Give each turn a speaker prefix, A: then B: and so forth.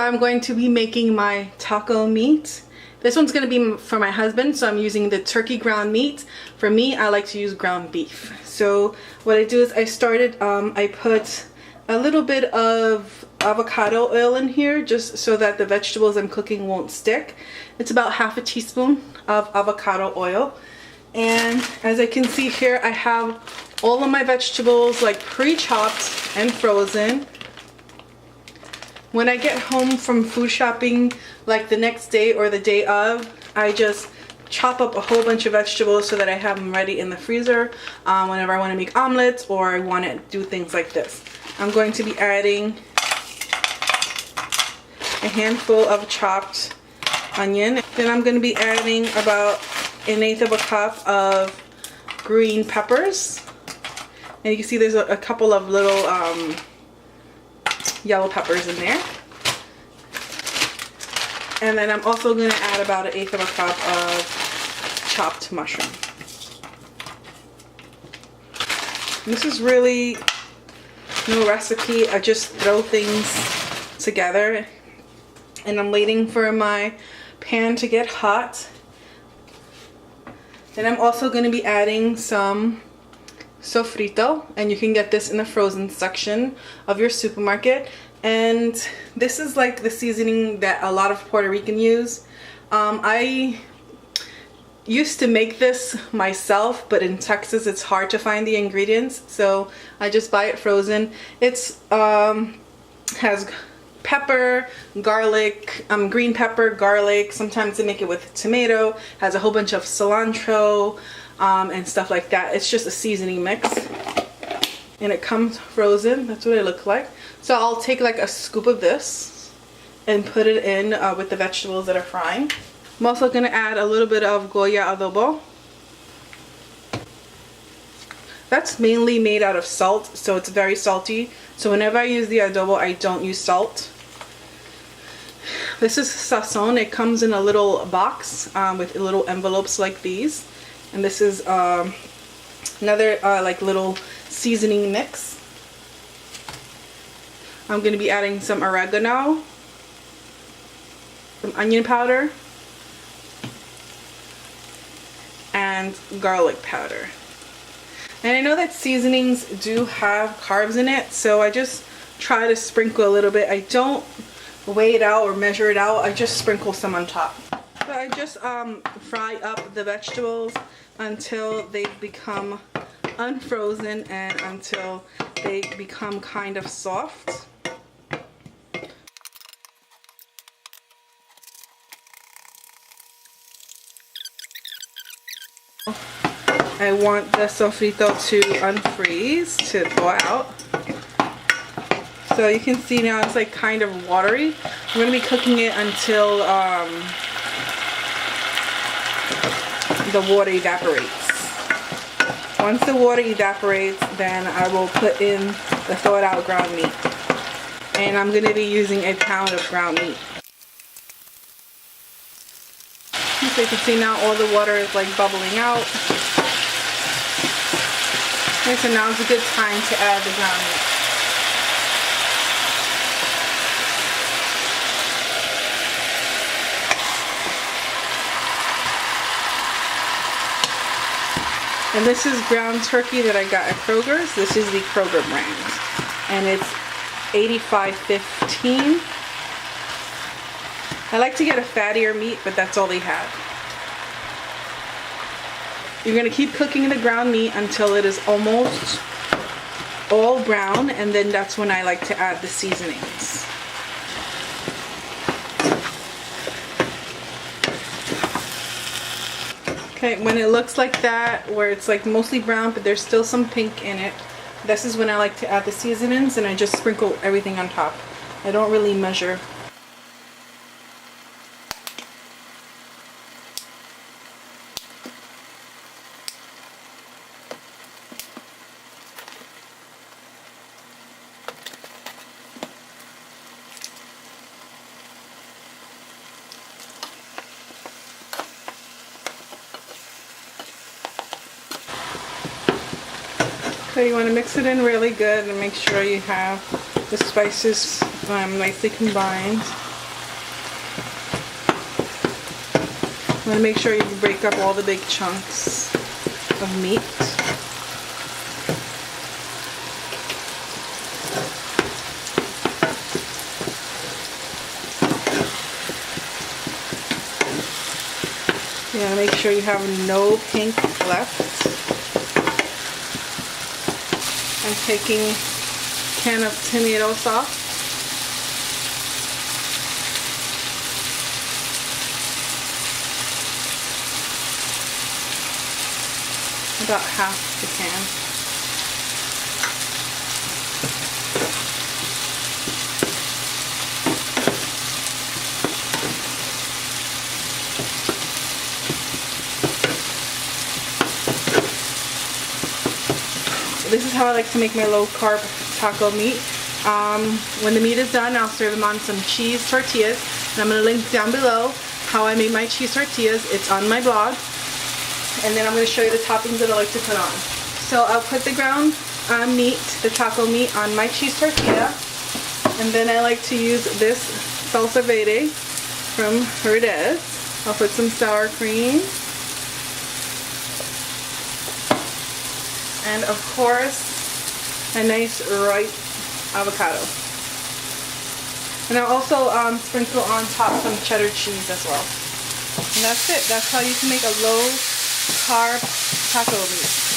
A: I'm going to be making my taco meat. This one's going to be for my husband, so I'm using the turkey ground meat. For me, I like to use ground beef. So what I do is I put a little bit of avocado oil in here just so that the vegetables I'm cooking won't stick. It's about half a teaspoon of avocado oil. And as I can see here, I have all of my vegetables like pre-chopped and frozen. When I get home from food shopping, like the next day or the day of, I just chop up a whole bunch of vegetables so that I have them ready in the freezer whenever I want to make omelets or I want to do things like this. I'm going to be adding a handful of chopped onion. Then I'm going to be adding about 1/8 of a cup of green peppers. And you can see there's a couple of little yellow peppers in there. And then I'm also going to add about 1/8 of a cup of chopped mushroom. This is really no recipe. I just throw things together. And I'm waiting for my pan to get hot. Then I'm also going to be adding some sofrito, and you can get this in the frozen section of your supermarket. And this is like the seasoning that a lot of Puerto Rican use. I used to make this myself, but in Texas it's hard to find the ingredients, so I just buy it frozen. It's has pepper, garlic, green pepper, garlic. Sometimes they make it with tomato. Has a whole bunch of cilantro and stuff like that. It's just a seasoning mix, and it comes frozen. That's what it looks like. So I'll take like a scoop of this and put it in with the vegetables that are frying. I'm also going to add a little bit of goya adobo. That's mainly made out of salt, so it's very salty. So whenever I use the adobo, I don't use salt. This is sazon. It comes in a little box with little envelopes like these. And this is another like little seasoning mix. I'm going to be adding some oregano, some onion powder, and garlic powder. And I know that seasonings do have carbs in it, so I just try to sprinkle a little bit. I don't weigh it out or measure it out. I just sprinkle some on top. So I just fry up the vegetables until they become unfrozen and until they become kind of soft. I want the sofrito to unfreeze, to thaw out. So you can see now it's like kind of watery. I'm going to be cooking it until the water evaporates. Once the water evaporates, then I will put in the thawed out ground meat. And I'm going to be using 1 pound of ground meat. So you can see now all the water is like bubbling out. Okay, so now is a good time to add the ground meat. And this is ground turkey that I got at Kroger's. This is the Kroger brand. And it's 85.15. I like to get a fattier meat, but that's all they have. You're going to keep cooking the ground meat until it is almost all brown, and then that's when I like to add the seasonings. Okay, when it looks like that, where it's like mostly brown but there's still some pink in it, this is when I like to add the seasonings, and I just sprinkle everything on top. I don't really measure. So you want to mix it in really good and make sure you have the spices nicely combined. want to make sure you break up all the big chunks of meat. You want to make sure you have no pink left. I'm taking a can of tomato sauce. About half the can. This is how I like to make my low carb taco meat. When the meat is done, I'll serve them on some cheese tortillas. And I'm going to link down below how I made my cheese tortillas. It's on my blog. And then I'm going to show you the toppings that I like to put on. So I'll put the ground meat, the taco meat, on my cheese tortilla. And then I like to use this salsa verde from Herdez. I'll put some sour cream. And of course, a nice ripe avocado. And I'll also sprinkle on top some cheddar cheese as well. And that's it. That's how you can make a low carb taco meat.